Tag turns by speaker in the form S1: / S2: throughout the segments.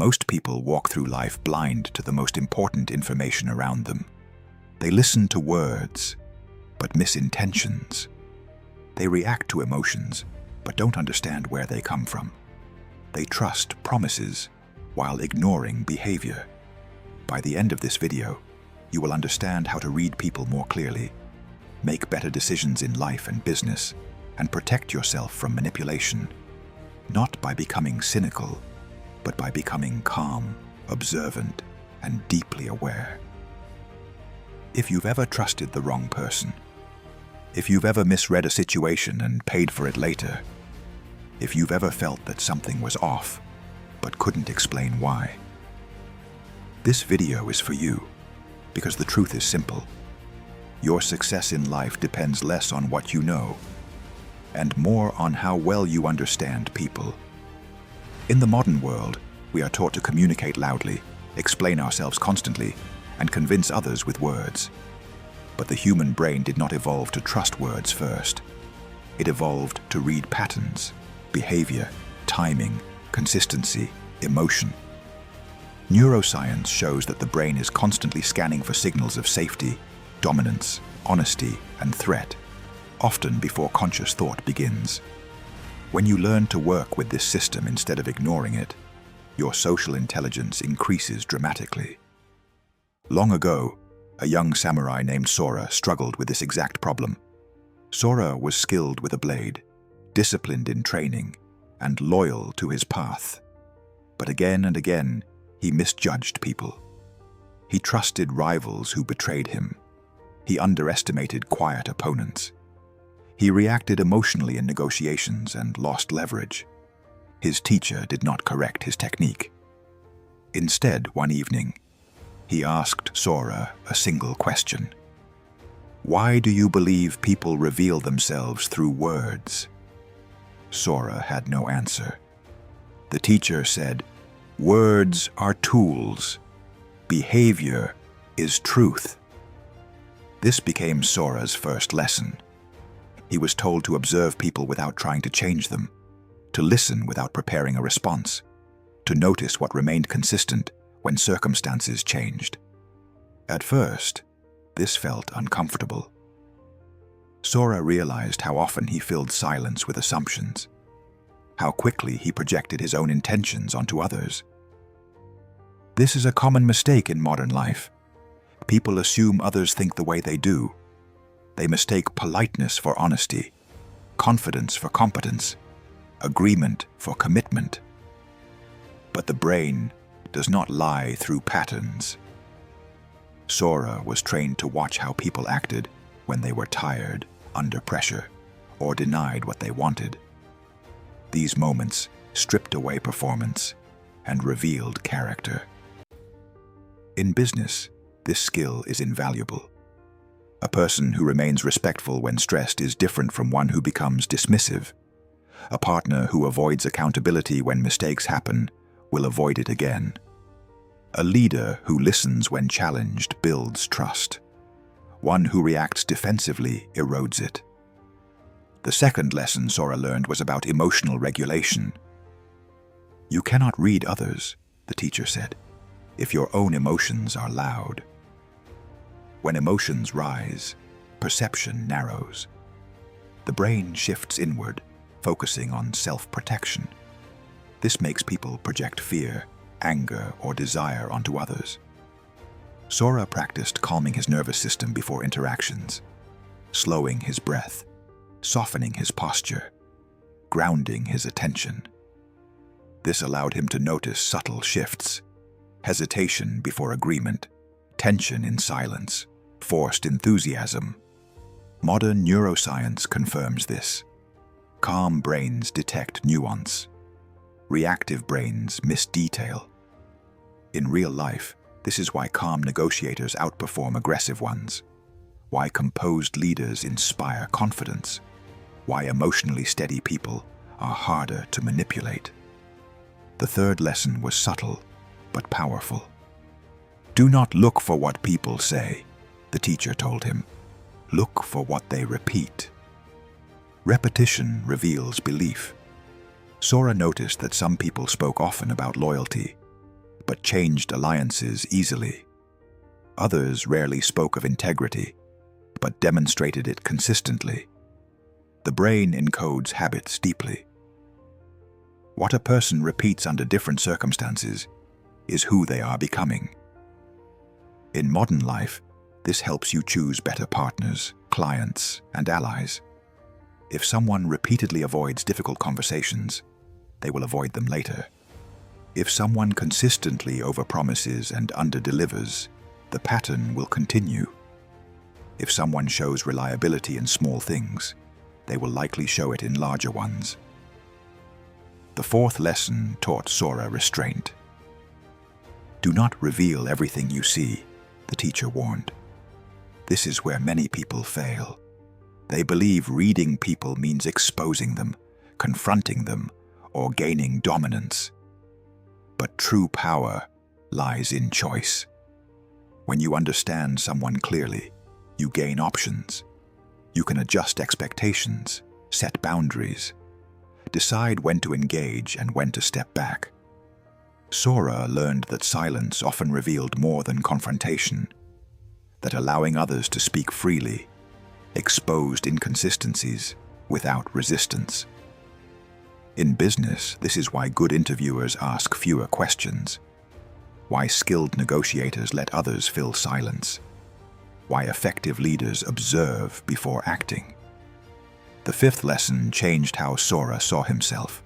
S1: Most people walk through life blind to the most important information around them. They listen to words, but miss intentions. They react to emotions, but don't understand where they come from. They trust promises while ignoring behavior. By the end of this video, you will understand how to read people more clearly, make better decisions in life and business, and protect yourself from manipulation, not by becoming cynical, but by becoming calm, observant, and deeply aware. If you've ever trusted the wrong person, if you've ever misread a situation and paid for it later, if you've ever felt that something was off, but couldn't explain why, this video is for you, because the truth is simple. Your success in life depends less on what you know, and more on how well you understand people. In the modern world, we are taught to communicate loudly, explain ourselves constantly, and convince others with words. But the human brain did not evolve to trust words first. It evolved to read patterns, behavior, timing, consistency, emotion. Neuroscience shows that the brain is constantly scanning for signals of safety, dominance, honesty, and threat, often before conscious thought begins. When you learn to work with this system instead of ignoring it, your social intelligence increases dramatically. Long ago, a young samurai named Sora struggled with this exact problem. Sora was skilled with a blade, disciplined in training, and loyal to his path. But again and again, he misjudged people. He trusted rivals who betrayed him. He underestimated quiet opponents. He reacted emotionally in negotiations and lost leverage. His teacher did not correct his technique. Instead, one evening, he asked Sora a single question. "Why do you believe people reveal themselves through words?" Sora had no answer. The teacher said, "Words are tools. Behavior is truth." This became Sora's first lesson. He was told to observe people without trying to change them, to listen without preparing a response, to notice what remained consistent when circumstances changed. At first, this felt uncomfortable. Sora realized how often he filled silence with assumptions, how quickly he projected his own intentions onto others. This is a common mistake in modern life. People assume others think the way they do. They mistake politeness for honesty, confidence for competence, agreement for commitment. But the brain does not lie through patterns. Sora was trained to watch how people acted when they were tired, under pressure, or denied what they wanted. These moments stripped away performance and revealed character. In business, this skill is invaluable. A person who remains respectful when stressed is different from one who becomes dismissive. A partner who avoids accountability when mistakes happen will avoid it again. A leader who listens when challenged builds trust. One who reacts defensively erodes it. The second lesson Sora learned was about emotional regulation. "You cannot read others," the teacher said, "if your own emotions are loud." When emotions rise, perception narrows. The brain shifts inward, focusing on self-protection. This makes people project fear, anger, or desire onto others. Sora practiced calming his nervous system before interactions, slowing his breath, softening his posture, grounding his attention. This allowed him to notice subtle shifts: hesitation before agreement, tension in silence, forced enthusiasm. Modern neuroscience confirms this. Calm brains detect nuance. Reactive brains miss detail. In real life, this is why calm negotiators outperform aggressive ones, why composed leaders inspire confidence, why emotionally steady people are harder to manipulate. The third lesson was subtle but powerful. "Do not look for what people say," the teacher told him. "Look for what they repeat." Repetition reveals belief. Sora noticed that some people spoke often about loyalty, but changed alliances easily. Others rarely spoke of integrity, but demonstrated it consistently. The brain encodes habits deeply. What a person repeats under different circumstances is who they are becoming. In modern life, this helps you choose better partners, clients, and allies. If someone repeatedly avoids difficult conversations, they will avoid them later. If someone consistently overpromises and underdelivers, the pattern will continue. If someone shows reliability in small things, they will likely show it in larger ones. The fourth lesson taught Sora restraint. Do not reveal everything you see, the teacher warned. This is where many people fail. They believe reading people means exposing them, confronting them, or gaining dominance. But true power lies in choice. When you understand someone clearly, you gain options. You can adjust expectations, set boundaries, decide when to engage and when to step back. Sora learned that silence often revealed more than confrontation, that allowing others to speak freely exposed inconsistencies without resistance. In business, this is why good interviewers ask fewer questions, why skilled negotiators let others fill silence, why effective leaders observe before acting. The fifth lesson changed how Sora saw himself.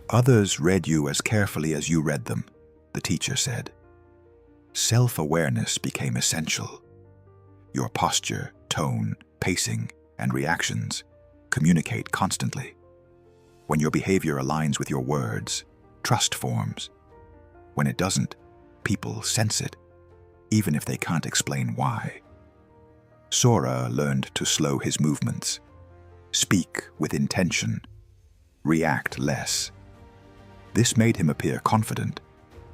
S1: Others read you as carefully as you read them, the teacher said. Self-awareness became essential. Your posture, tone, pacing, and reactions communicate constantly. When your behavior aligns with your words, trust forms. When it doesn't, people sense it, even if they can't explain why. Sora learned to slow his movements, speak with intention, react less. This made him appear confident,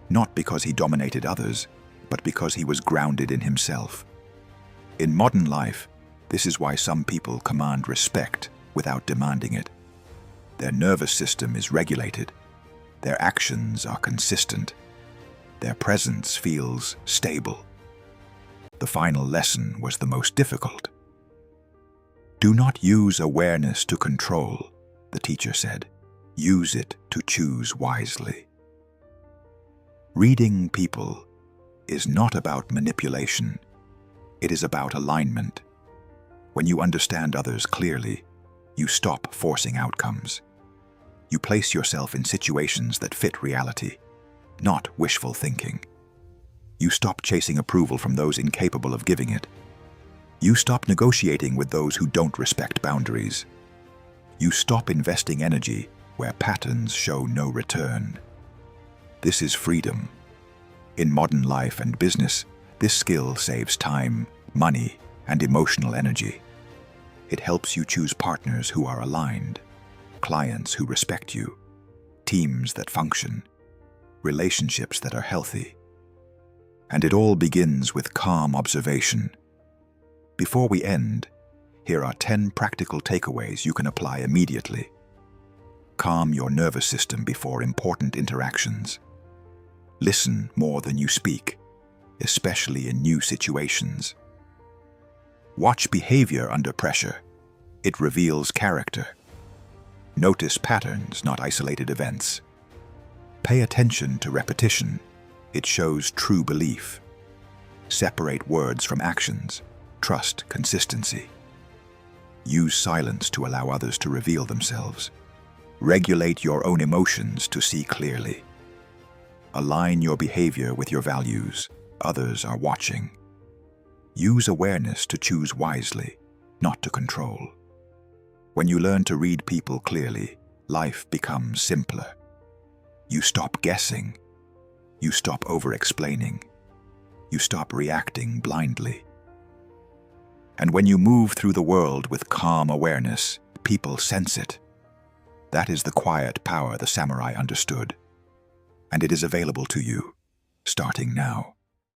S1: not because he dominated others, but because he was grounded in himself. In modern life, this is why some people command respect without demanding it. Their nervous system is regulated. Their actions are consistent. Their presence feels stable. The final lesson was the most difficult. Do not use awareness to control, the teacher said. Use it to choose wisely. Reading people is not about manipulation. It is about alignment. When you understand others clearly, you stop forcing outcomes. You place yourself in situations that fit reality, not wishful thinking. You stop chasing approval from those incapable of giving it. You stop negotiating with those who don't respect boundaries. You stop investing energy where patterns show no return. This is freedom. In modern life and business, this skill saves time, money, and emotional energy. It helps you choose partners who are aligned, clients who respect you, teams that function, relationships that are healthy. And it all begins with calm observation. Before we end, here are 10 practical takeaways you can apply immediately. Calm your nervous system before important interactions. Listen more than you speak, especially in new situations. Watch behavior under pressure. It reveals character. Notice patterns, not isolated events. Pay attention to repetition. It shows true belief. Separate words from actions. Trust consistency. Use silence to allow others to reveal themselves. Regulate your own emotions to see clearly. Align your behavior with your values. Others are watching. Use awareness to choose wisely, not to control. When you learn to read people clearly, life becomes simpler. You stop guessing. You stop over-explaining. You stop reacting blindly. And when you move through the world with calm awareness, people sense it. That is the quiet power the samurai understood. And it is available to you, starting now.